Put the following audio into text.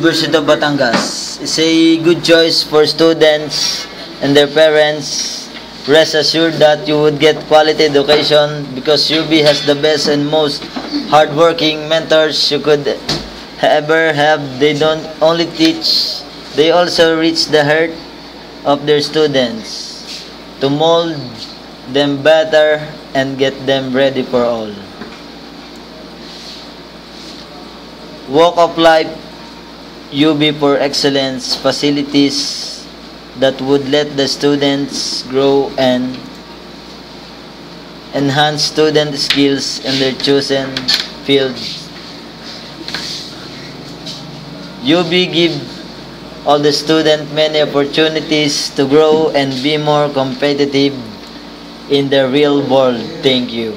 University of Batangas is a good choice for students and their parents. Rest assured that you would get quality education because UB has the best and most hardworking mentors you could ever have. They don't only teach, they also reach the heart of their students to mold them better and get them ready for all. Walk of Life UB for excellence facilities that would let the students grow and enhance student skills in their chosen fields. UB give all the students many opportunities to grow and be more competitive in the real world. Thank you.